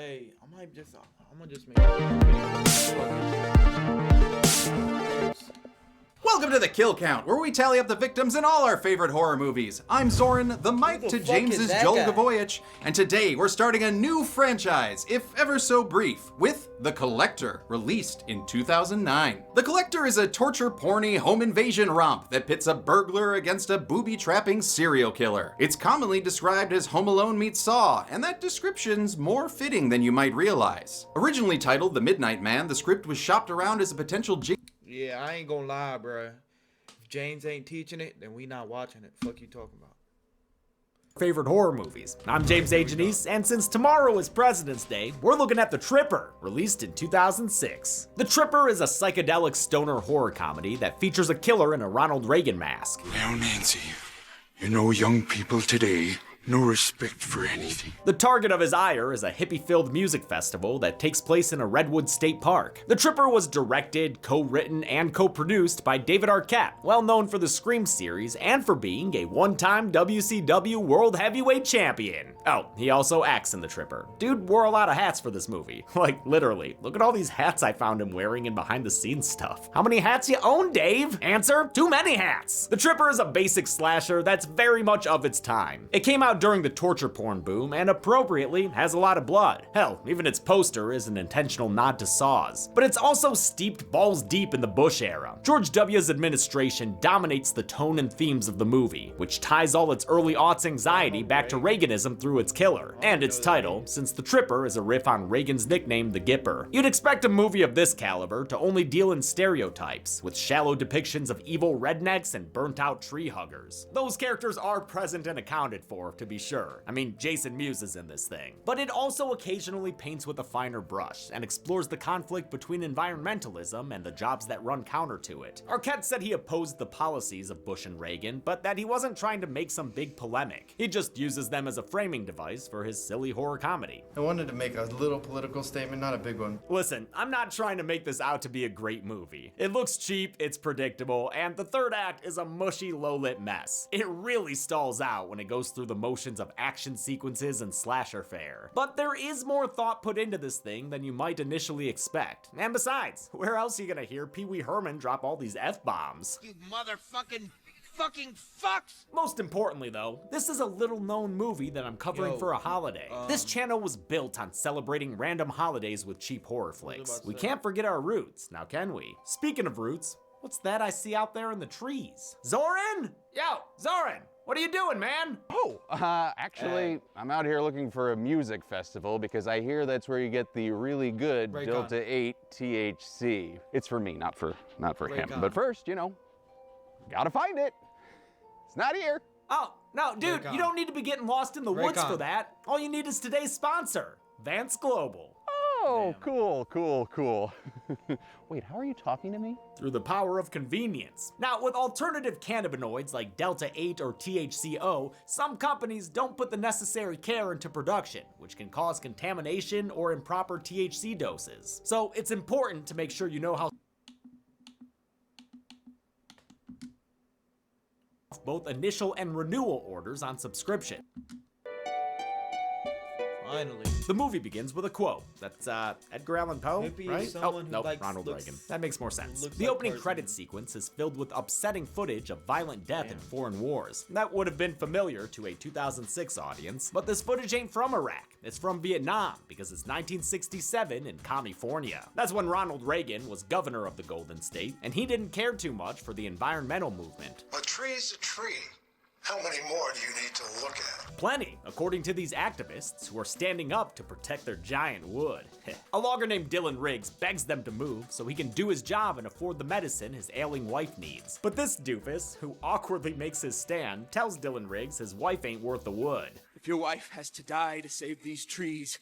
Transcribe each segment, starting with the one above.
Hey, I'm gonna just make. Welcome to the Kill Count, where we tally up the victims in all our favorite horror movies. I'm Zoran, the mic to fuck James's is that Joel guy? Gavoyich, and today we're starting a new franchise, if ever so brief, with The Collector, released in 2009. The Collector is a torture-porny home invasion romp that pits a burglar against a booby-trapping serial killer. It's commonly described as Home Alone meets Saw, and that description's more fitting than you might realize. Originally titled The Midnight Man, the script was shopped around as a potential Yeah, I ain't gonna lie, bruh. If James ain't teaching it, then we not watching it. Fuck you talking about? Favorite horror movies. I'm James A. Janice, and since tomorrow is President's Day, we're looking at The Tripper, released in 2006. The Tripper is a psychedelic stoner horror comedy that features a killer in a Ronald Reagan mask. Now, Nancy, you know young people today, no respect for anything. The target of his ire is a hippie-filled music festival that takes place in a Redwood State Park. The Tripper was directed, co-written, and co-produced by David Arquette, well known for the Scream series and for being a one-time WCW World Heavyweight Champion. Oh, he also acts in The Tripper. Dude wore a lot of hats for this movie. Like, literally. Look at all these hats I found him wearing in behind-the-scenes stuff. How many hats you own, Dave? Answer, too many hats. The Tripper is a basic slasher that's very much of its time. It came out during the torture porn boom and appropriately has a lot of blood. Hell, even its poster is an intentional nod to Saws. But it's also steeped balls deep in the Bush era. George W.'s administration dominates the tone and themes of the movie, which ties all its early aughts anxiety back to Reaganism through its killer, and its title, since The Tripper is a riff on Reagan's nickname, the Gipper. You'd expect a movie of this caliber to only deal in stereotypes, with shallow depictions of evil rednecks and burnt-out tree huggers. Those characters are present and accounted for, to be sure. I mean, Jason Mewes is in this thing. But it also occasionally paints with a finer brush and explores the conflict between environmentalism and the jobs that run counter to it. Arquette said he opposed the policies of Bush and Reagan, but that he wasn't trying to make some big polemic. He just uses them as a framing device for his silly horror comedy. I wanted to make a little political statement, not a big one. Listen, I'm not trying to make this out to be a great movie. It looks cheap, it's predictable, and the third act is a mushy, low-lit mess. It really stalls out when it goes through the motions of action sequences and slasher fare. But there is more thought put into this thing than you might initially expect. And besides, where else are you gonna hear Pee Wee Herman drop all these F-bombs? You motherfucking fucking fucks! Most importantly though, this is a little known movie that I'm covering for a holiday. This channel was built on celebrating random holidays with cheap horror flicks. We can't forget our roots, now can we? Speaking of roots, what's that I see out there in the trees? Zoran? Yo, Zoran! What are you doing, man? Actually, I'm out here looking for a music festival because I hear that's where you get the really good Delta 8 THC. It's for me, not for him. But first, you know, gotta find it. It's not here. Oh, no, dude, you don't need to be getting lost in the woods for that. All you need is today's sponsor, Vance Global. Oh, cool. Wait, how are you talking to me? Through the power of convenience. Now, with alternative cannabinoids like Delta 8 or THCO, some companies don't put the necessary care into production, which can cause contamination or improper THC doses. So it's important to make sure you know how both initial and renewal orders on subscription. Finally. The movie begins with a quote. That's Edgar Allan Poe, Maybe right? someone who Nope, likes- Ronald looks- Reagan. That makes more sense. looks The like opening Tarzan. credit sequence is filled with upsetting footage of violent death in foreign wars. That would have been familiar to a 2006 audience, but this footage ain't from Iraq. It's from Vietnam, because it's 1967 in California. That's when Ronald Reagan was governor of the Golden State, and he didn't care too much for the environmental movement. A tree's a tree. How many more do you need to look at? Plenty, according to these activists who are standing up to protect their giant wood. A logger named Dylan Riggs begs them to move so he can do his job and afford the medicine his ailing wife needs. But this doofus, who awkwardly makes his stand, tells Dylan Riggs his wife ain't worth the wood. If your wife has to die to save these trees,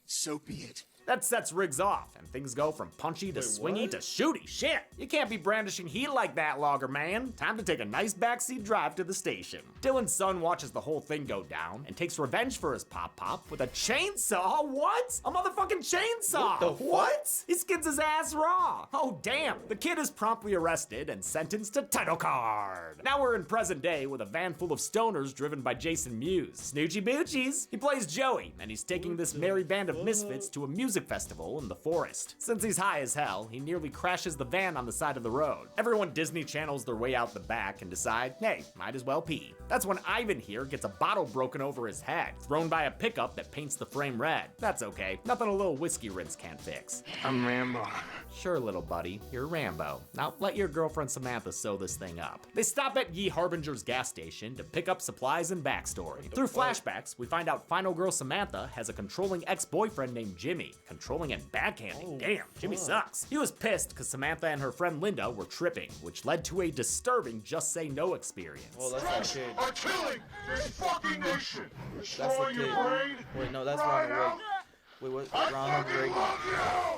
so be it. That sets Riggs off, and things go from punchy to swingy what? to shooty. Shit! You can't be brandishing heat like that, logger man. Time to take a nice backseat drive to the station. Dylan's son watches the whole thing go down and takes revenge for his pop-pop with a chainsaw. What? A motherfucking chainsaw! What the fuck? He skins his ass raw. Oh damn, the kid is promptly arrested and sentenced to title card. Now we're in present day with a van full of stoners driven by Jason Mewes. Snoochie boochies. He plays Joey, and he's taking this merry band of misfits to a music festival in the forest. Since he's high as hell, he nearly crashes the van on the side of the road. Everyone Disney channels their way out the back and decide, hey, might as well pee. That's when Ivan here gets a bottle broken over his head, thrown by a pickup that paints the frame red. That's okay, nothing a little whiskey rinse can't fix. I'm Rambo. Sure, little buddy, you're Rambo. Now let your girlfriend Samantha sew this thing up. They stop at Ye Harbinger's gas station to pick up supplies and backstory. Through flashbacks, we find out final girl Samantha has a controlling ex-boyfriend named Jimmy. Controlling and backhanding. Damn, Jimmy sucks. He was pissed because Samantha and her friend Linda were tripping, which led to a disturbing just say no experience. Oh, that's that kid. Are killing this fucking nation. That's the Destroying your kid. brain. Wait, no, that's Ronald Reagan. Wait, what? Ronald Reagan.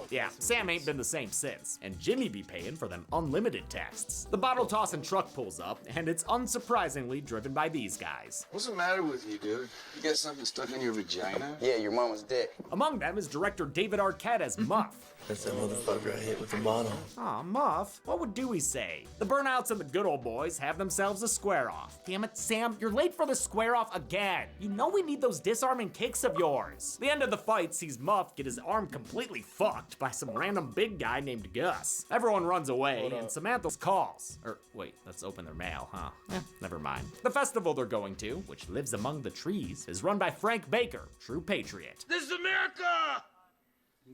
Yeah, Sam ain't been the same since, and Jimmy be paying for them unlimited texts. The bottle tossing truck pulls up, and it's unsurprisingly driven by these guys. What's the matter with you, dude? You got something stuck in your vagina? Yeah, your mama's dick. Among them is director David Arquette as Muff. That's that motherfucker I hit with the bottle. Aw, Muff, what would Dewey say? The Burnouts and the Good Old Boys have themselves a square-off. Damn it, Sam, you're late for the square-off again. You know we need those disarming kicks of yours. The end of the fight sees Muff get his arm completely fucked by some random big guy named Gus. Everyone runs away, and Samantha calls. Wait, let's open their mail, huh? Never mind. The festival they're going to, which lives among the trees, is run by Frank Baker, true patriot. This is America!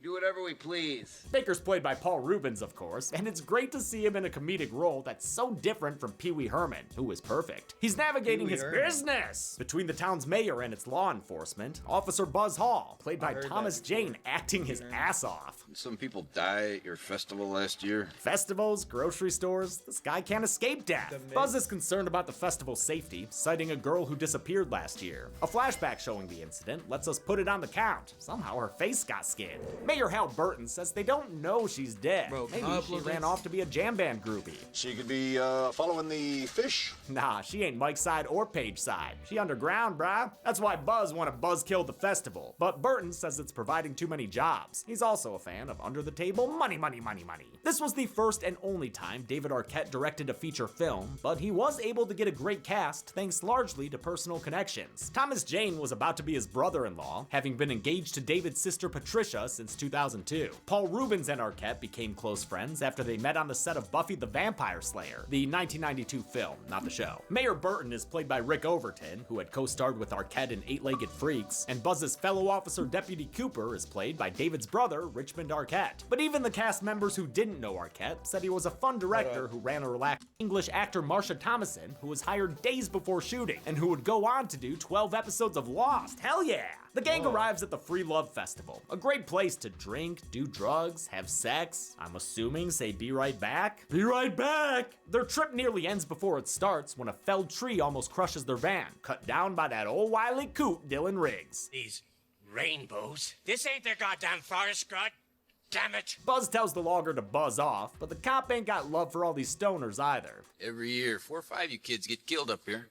Do whatever we please. Baker's played by Paul Rubens, of course, and it's great to see him in a comedic role that's so different from Pee Wee Herman, who is perfect. He's navigating his business between the town's mayor and its law enforcement, Officer Buzz Hall, played by Thomas Jane, acting his ass off. Some people die at your festival last year. Festivals, grocery stores, this guy can't escape death. Buzz is concerned about the festival's safety, citing a girl who disappeared last year. A flashback showing the incident lets us put it on the count. Somehow her face got skinned. Mayor Hal Burton says they don't know she's dead. Bro, maybe she ran off to be a jam band groupie. She could be following the fish. Nah, she ain't Mike's side or Paige's side. She underground, brah. That's why Buzz wanted buzzkill the festival. But Burton says it's providing too many jobs. He's also a fan of under-the-table money, money, money, money. This was the first and only time David Arquette directed a feature film, but he was able to get a great cast thanks largely to personal connections. Thomas Jane was about to be his brother-in-law, having been engaged to David's sister Patricia since 2002. Paul Rubens and Arquette became close friends after they met on the set of Buffy the Vampire Slayer, the 1992 film, not the show. Mayor Burton is played by Rick Overton, who had co-starred with Arquette in Eight-Legged Freaks, and Buzz's fellow officer Deputy Cooper is played by David's brother, Richmond Arquette. But even the cast members who didn't know Arquette said he was a fun director who ran a relaxed English actor Marsha Thomason, who was hired days before shooting, and who would go on to do 12 episodes of Lost. Hell yeah! The gang arrives at the Free Love Festival, a great place to drink, do drugs, have sex, I'm assuming say be right back? Be right back! Their trip nearly ends before it starts when a felled tree almost crushes their van, cut down by that old wily coot Dylan Riggs. These rainbows? This ain't their goddamn forest, god damn it! Buzz tells the logger to buzz off, but the cop ain't got love for all these stoners either. Every year, 4 or 5 you kids get killed up here.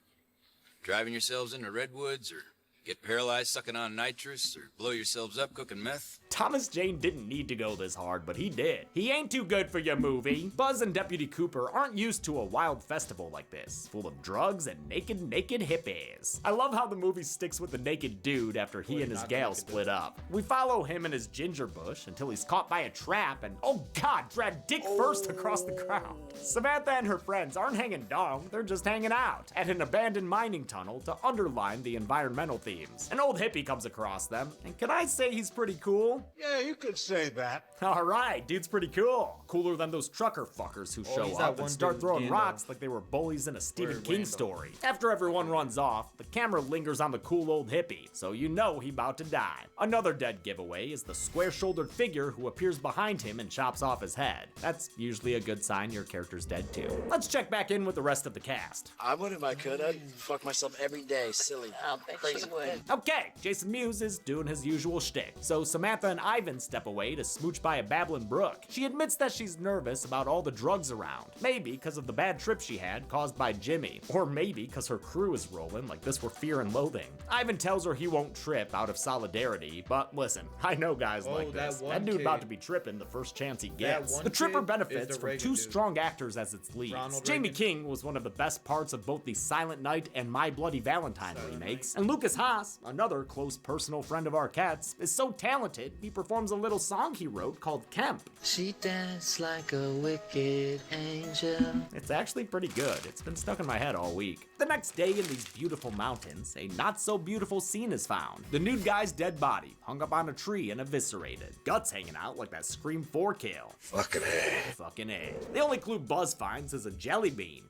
Driving yourselves into redwoods, or get paralyzed sucking on nitrous, or blow yourselves up cooking meth. Thomas Jane didn't need to go this hard, but he did. He ain't too good for your movie. Buzz and Deputy Cooper aren't used to a wild festival like this, full of drugs and naked hippies. I love how the movie sticks with the naked dude after he and his gal split up. We follow him and his ginger bush until he's caught by a trap and, oh god, drag dick first across the ground. Samantha and her friends aren't hanging dong, they're just hanging out at an abandoned mining tunnel to underline the environmental themes. An old hippie comes across them, and can I say he's pretty cool? Yeah, you could say that. Alright, dude's pretty cool. Cooler than those trucker fuckers who show he's that up and one start dude, throwing Gandalf. rocks like they were bullies in a Stephen King Randall. story. After everyone runs off, the camera lingers on the cool old hippie, so you know he about to die. Another dead giveaway is the square-shouldered figure who appears behind him and chops off his head. That's usually a good sign your character's dead too. Let's check back in with the rest of the cast. I would if I could. I'd fuck myself every day, silly. I'll bet you would. way. Okay, Jason Mewes is doing his usual shtick, so Samantha and Ivan step away to smooch by a babbling brook. She admits that she's nervous about all the drugs around, maybe because of the bad trip she had caused by Jimmy, or maybe because her crew is rolling like this were Fear and Loathing. Ivan tells her he won't trip out of solidarity, but listen, I know guys like this. That dude about to be tripping the first chance he gets. The Tripper benefits from two strong actors as its leads. Jamie King was one of the best parts of both the Silent Night and My Bloody Valentine remakes, and Lucas Haas, another close personal friend of Arquette's, is so talented he performs a little song he wrote called Kemp. She danced like a wicked angel. It's actually pretty good. It's been stuck in my head all week. The next day in these beautiful mountains, a not so beautiful scene is found. The nude guy's dead body hung up on a tree and eviscerated. Guts hanging out like that Scream 4 kill. Fucking A. Fucking A. The only clue Buzz finds is a jelly bean.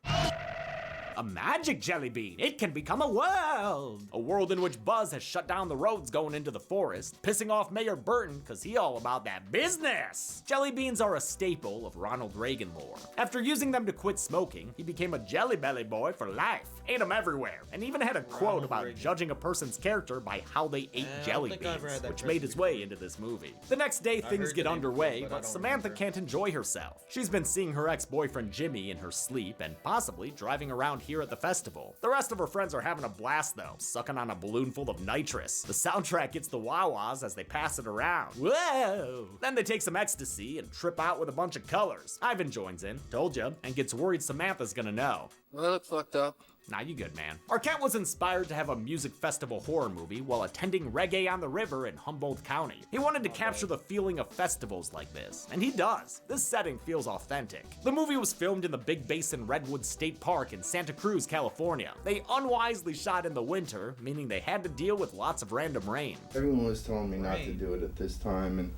A magic jelly bean. It can become a world. A world in which Buzz has shut down the roads going into the forest, pissing off Mayor Burton because he all about that business. Jelly beans are a staple of Ronald Reagan lore. After using them to quit smoking, he became a jelly belly boy for life. Ate them everywhere, and even had a quote about judging a person's character by how they ate jelly beans, which made its way into this movie. The next day, things get underway, but Samantha can't enjoy herself. She's been seeing her ex-boyfriend Jimmy in her sleep and possibly driving around here at the festival. The rest of her friends are having a blast though, sucking on a balloon full of nitrous. The soundtrack gets the wah-wahs as they pass it around. Whoa! Then they take some ecstasy and trip out with a bunch of colors. Ivan joins in, told ya, and gets worried Samantha's gonna know. Well, I look fucked up. Nah, you good, man. Arquette was inspired to have a music festival horror movie while attending Reggae on the River in Humboldt County. He wanted to capture the feeling of festivals like this, and he does. This setting feels authentic. The movie was filmed in the Big Basin Redwood State Park in Santa Cruz, California. They unwisely shot in the winter, meaning they had to deal with lots of random rain. Everyone was telling me not to do it at this time,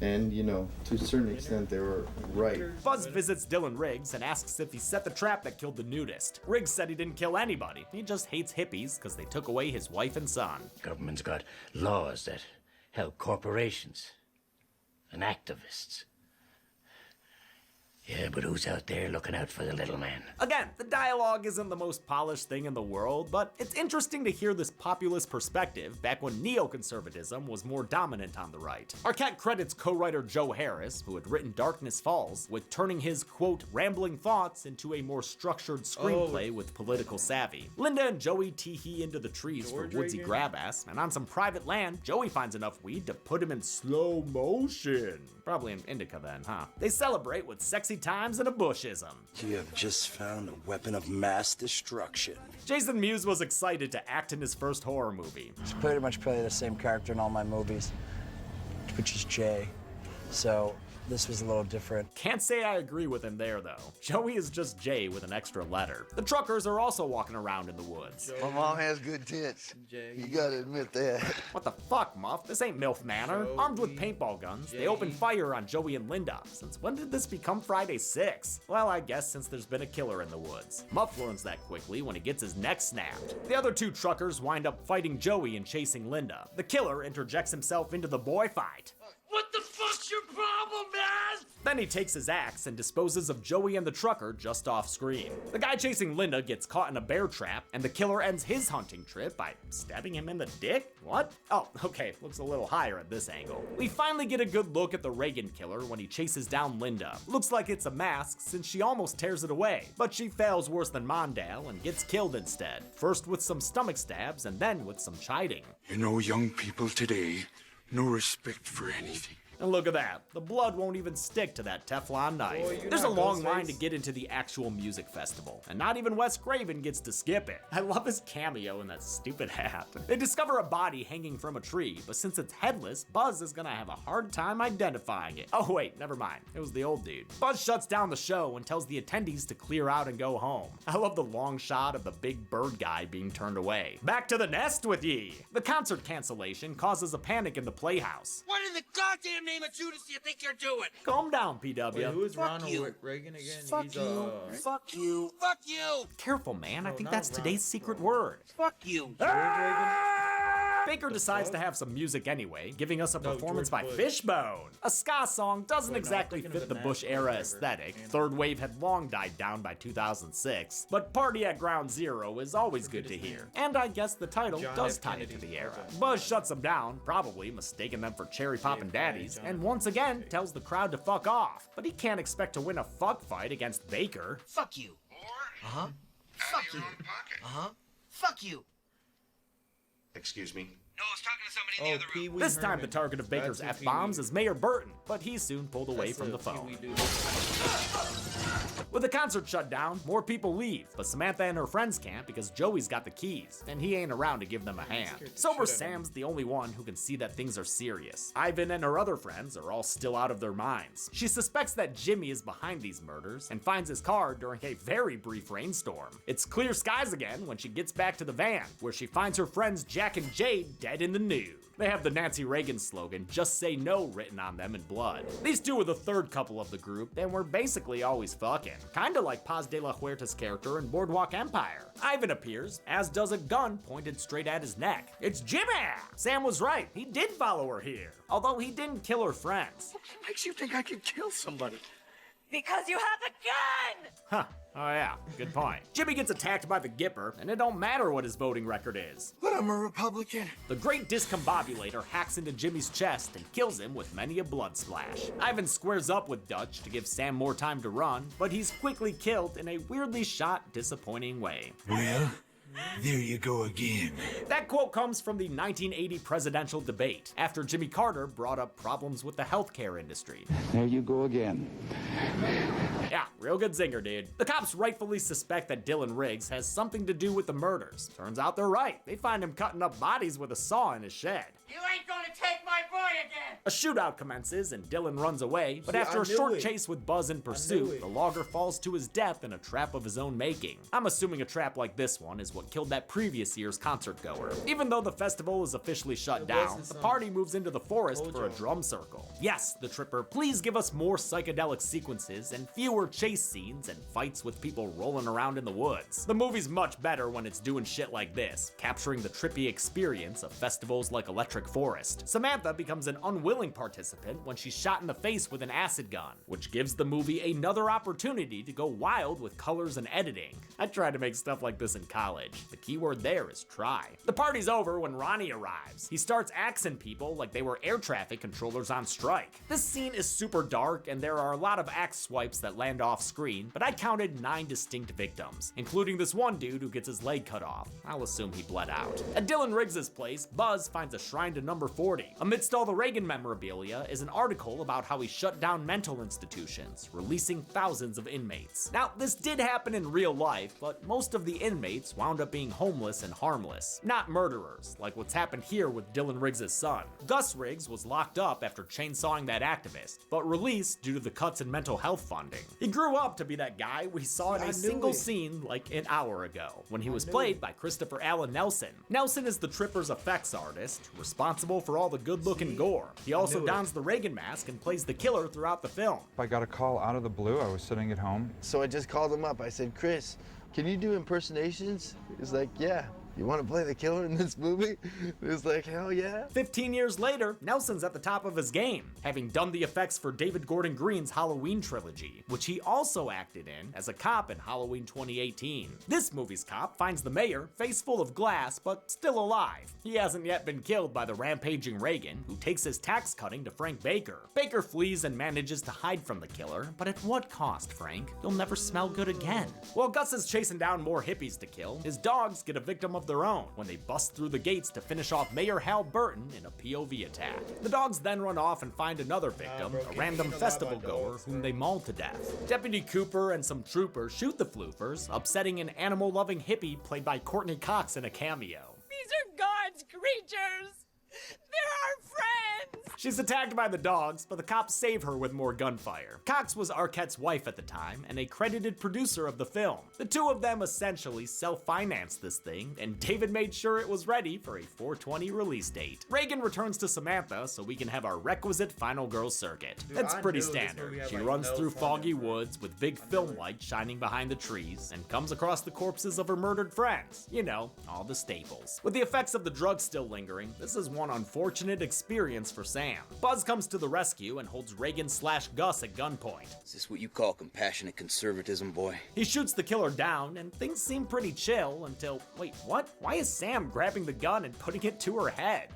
and you know, to a certain extent they were right. Buzz visits Dylan Riggs and asks if he set the trap that killed the nudist. Riggs said he didn't kill anybody. He just hates hippies because they took away his wife and son. Government's got laws that help corporations and activists. Yeah, but who's out there looking out for the little man? Again, the dialogue isn't the most polished thing in the world, but it's interesting to hear this populist perspective back when neoconservatism was more dominant on the right. Arquette credits co-writer Joe Harris, who had written Darkness Falls, with turning his, quote, rambling thoughts into a more structured screenplay with political savvy. Linda and Joey tee-hee into the trees for woodsy grab-ass, and on some private land, Joey finds enough weed to put him in slow motion. Probably an indica then, huh? They celebrate with sexy times and a bushism. You have just found a weapon of mass destruction. Jason Mewes was excited to act in his first horror movie. I pretty much play the same character in all my movies, which is Jay. So this was a little different. Can't say I agree with him there, though. Joey is just Jay with an extra letter. The truckers are also walking around in the woods. My mom has good tits. You gotta admit that. What the fuck, Muff? This ain't MILF Manor. Armed with paintball guns, they open fire on Joey and Linda. Since when did this become Friday 6? Well, I guess since there's been a killer in the woods. Muff learns that quickly when he gets his neck snapped. The other two truckers wind up fighting Joey and chasing Linda. The killer interjects himself into the boy fight. What the fuck's your problem, man? Then he takes his axe and disposes of Joey and the trucker just off screen. The guy chasing Linda gets caught in a bear trap, and the killer ends his hunting trip by stabbing him in the dick? What? Oh, okay, looks a little higher at this angle. We finally get a good look at the Reagan killer when he chases down Linda. Looks like it's a mask since she almost tears it away, but she fails worse than Mondale and gets killed instead. First with some stomach stabs and then with some chiding. You know, young people today, no respect for anything. And look at that, the blood won't even stick to that Teflon knife. There's a long line to get into the actual music festival, and not even Wes Craven gets to skip it. I love his cameo in that stupid hat. They discover a body hanging from a tree, but since it's headless, Buzz is gonna have a hard time identifying it. Oh wait, never mind, it was the old dude. Buzz shuts down the show and tells the attendees to clear out and go home. I love the long shot of the big bird guy being turned away. Back to the nest with ye! The concert cancellation causes a panic in the playhouse. What in the goddamn name of Judas do you think you're doing? Calm down, PW. Wait, who is Fuck Ronald you. Reagan again? Fuck He's, you. Fuck you. Fuck you. Careful, man. I think that's today's secret word. Fuck you. Ah! Baker decides to have some music anyway, giving us a performance by Fishbone. A ska song doesn't exactly fit the Bush era aesthetic. Third wave had long died down by 2006, but Party at Ground Zero is always good to hear. And I guess the title does tie into the era. Buzz shuts them down, probably mistaking them for cherry poppin' daddies, and once again tells the crowd to fuck off. But he can't expect to win a fuck fight against Baker. Fuck you. Uh-huh. Fuck you. Uh-huh. Fuck you. Excuse me? No, I was talking to somebody in the other room. This time the target of Baker's F-bombs is Mayor Burton, but he's soon pulled away from the phone. With the concert shut down, more people leave, but Samantha and her friends can't because Joey's got the keys, and he ain't around to give them a hand. Sober Sam's the only one who can see that things are serious. Ivan and her other friends are all still out of their minds. She suspects that Jimmy is behind these murders and finds his car during a very brief rainstorm. It's clear skies again when she gets back to the van, where she finds her friends Jack and Jade dead in the nude. They have the Nancy Reagan slogan, "Just Say No," written on them in blood. These two are the third couple of the group, and we're basically always fucking. Kinda like Paz de la Huerta's character in Boardwalk Empire. Ivan appears, as does a gun pointed straight at his neck. It's Jimmy! Sam was right, he did follow her here. Although he didn't kill her friends. What makes you think I could kill somebody? Because you have a gun! Huh. Oh yeah, good point. Jimmy gets attacked by the Gipper, and it don't matter what his voting record is. But I'm a Republican. The Great Discombobulator hacks into Jimmy's chest and kills him with many a blood splash. Ivan squares up with Dutch to give Sam more time to run, but he's quickly killed in a weirdly shot, disappointing way. Well, there you go again. That quote comes from the 1980 presidential debate, after Jimmy Carter brought up problems with the healthcare industry. There you go again. Yeah, real good zinger, dude. The cops rightfully suspect that Dylan Riggs has something to do with the murders. Turns out they're right. They find him cutting up bodies with a saw in his shed. You ain't gonna take my boy again! A shootout commences and Dylan runs away, but after a short chase with Buzz in pursuit, the logger falls to his death in a trap of his own making. I'm assuming a trap like this one is what killed that previous year's concert goer. Even though the festival is officially shut down, the party moves into the forest for a drum circle. Yes, the Tripper, please give us more psychedelic sequences and fewer chase scenes and fights with people rolling around in the woods. The movie's much better when it's doing shit like this, capturing the trippy experience of festivals like Electric Forest. Samantha becomes an unwilling participant when she's shot in the face with an acid gun, which gives the movie another opportunity to go wild with colors and editing. I tried to make stuff like this in college. The keyword there is try. The party's over when Ronnie arrives. He starts axing people like they were air traffic controllers on strike. This scene is super dark and there are a lot of axe swipes that land off screen, but I counted 9 distinct victims, including this one dude who gets his leg cut off. I'll assume he bled out. At Dylan Riggs' place, Buzz finds a shrine to number 40. Amidst all the Reagan memorabilia is an article about how he shut down mental institutions, releasing thousands of inmates. Now, this did happen in real life, but most of the inmates wound up being homeless and harmless, not murderers, like what's happened here with Dylan Riggs' son. Gus Riggs was locked up after chainsawing that activist, but released due to the cuts in mental health funding. He grew up to be that guy we saw in a single scene like an hour ago, when he was played by Christopher Allen Nelson. Nelson is the Tripper's effects artist, responsible for all the good-looking gore. He also dons the Reagan mask and plays the killer throughout the film. I got a call out of the blue. I was sitting at home. So I just called him up. I said, Chris, can you do impersonations? He's like, yeah. You want to play the killer in this movie? It was like, hell yeah. 15 years later, Nelson's at the top of his game, having done the effects for David Gordon Green's Halloween trilogy, which he also acted in as a cop in Halloween 2018. This movie's cop finds the mayor, face full of glass, but still alive. He hasn't yet been killed by the rampaging Reagan, who takes his tax cutting to Frank Baker. Baker flees and manages to hide from the killer, but at what cost, Frank? You'll never smell good again. While Gus is chasing down more hippies to kill, his dogs get a victim of their own when they bust through the gates to finish off Mayor Hal Burton in a POV attack. The dogs then run off and find another victim, a random festival goer whom they maul to death. Deputy Cooper and some troopers shoot the floofers, upsetting an animal-loving hippie played by Courtney Cox in a cameo. These are God's creatures! They're our friends! She's attacked by the dogs, but the cops save her with more gunfire. Cox was Arquette's wife at the time and a credited producer of the film. The two of them essentially self-financed this thing, and David made sure it was ready for a 4/20 release date. Reagan returns to Samantha so we can have our requisite final girl circuit. Dude, It's I pretty knew this standard. movie had, She like, runs no through fun foggy in it. woods with big film lights shining behind the trees and comes across the corpses of her murdered friends. You know, all the staples. With the effects of the drugs still lingering, this is one unfortunate experience for Sam. Buzz comes to the rescue and holds Reagan/Gus at gunpoint. Is this what you call compassionate conservatism, boy? He shoots the killer down, and things seem pretty chill until, wait, what? Why is Sam grabbing the gun and putting it to her head?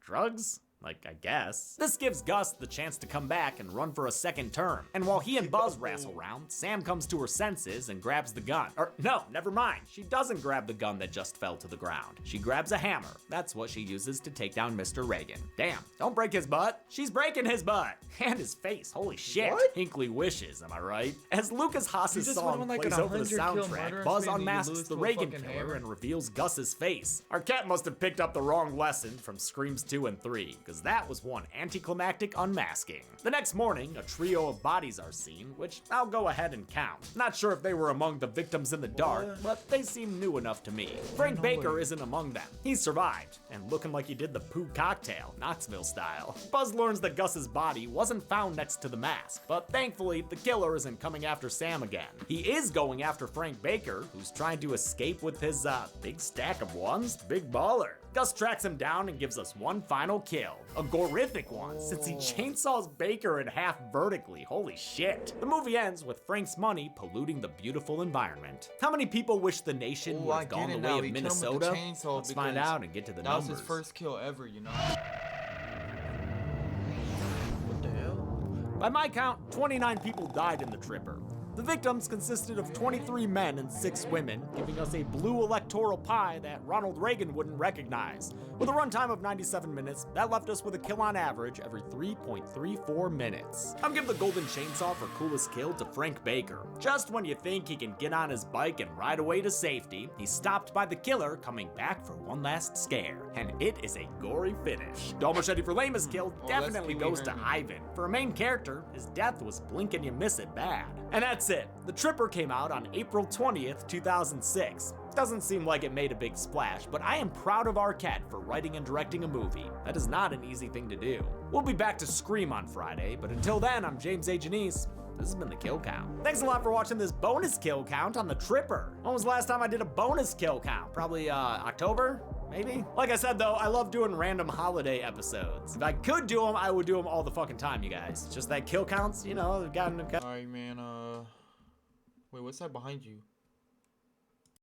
Drugs? Like, I guess. This gives Gus the chance to come back and run for a second term. And while he and Buzz wrestle around, Sam comes to her senses and grabs the gun. Or, no, never mind. She doesn't grab the gun that just fell to the ground. She grabs a hammer. That's what she uses to take down Mr. Reagan. Damn, don't break his butt. She's breaking his butt. And his face, holy shit. What? Hinckley wishes, am I right? As Lucas Haas's just song went on, like, plays an over the 100 kill soundtrack, murder Buzz spree and you unmasks lose the to a Reagan fucking killer hammer? and reveals Gus's face. Arquette must have picked up the wrong lesson from Screams 2 and 3, because that was one anticlimactic unmasking. The next morning, a trio of bodies are seen, which I'll go ahead and count. Not sure if they were among the victims in the dark, but they seem new enough to me. Frank Baker isn't among them. He survived, and looking like he did the poo cocktail, Knoxville style. Buzz learns that Gus's body wasn't found next to the mask, but thankfully, the killer isn't coming after Sam again. He is going after Frank Baker, who's trying to escape with his, big stack of ones. Big baller. Gus tracks him down and gives us one final kill. A horrific one, since he chainsaws Baker in half vertically. Holy shit. The movie ends with Frank's money polluting the beautiful environment. How many people wish the nation would have gone the way of Minnesota? Let's find out and get to the numbers. That was his first kill ever, you know? What the hell? By my count, 29 people died in the Tripper. The victims consisted of 23 men and 6 women, giving us a blue electoral pie that Ronald Reagan wouldn't recognize. With a runtime of 97 minutes, that left us with a kill on average every 3.34 minutes. I'm giving the golden chainsaw for coolest kill to Frank Baker. Just when you think he can get on his bike and ride away to safety, he's stopped by the killer coming back for one last scare, and it is a gory finish. Dull Machete for lamest kill definitely goes to Ivan. For a main character, his death was blink and you miss it bad. And that's it. The Tripper came out on April 20th, 2006. Doesn't seem like it made a big splash, but I am proud of Arquette for writing and directing a movie. That is not an easy thing to do. We'll be back to Scream on Friday, but until then, I'm James A. Janice. This has been the Kill Count. Thanks a lot for watching this bonus kill count on the Tripper. When was the last time I did a bonus kill count? Probably October? Maybe? Like I said though, I love doing random holiday episodes. If I could do them, I would do them all the fucking time, you guys. It's just that kill counts, you know, gotten. Alright, man, wait, what's that behind you?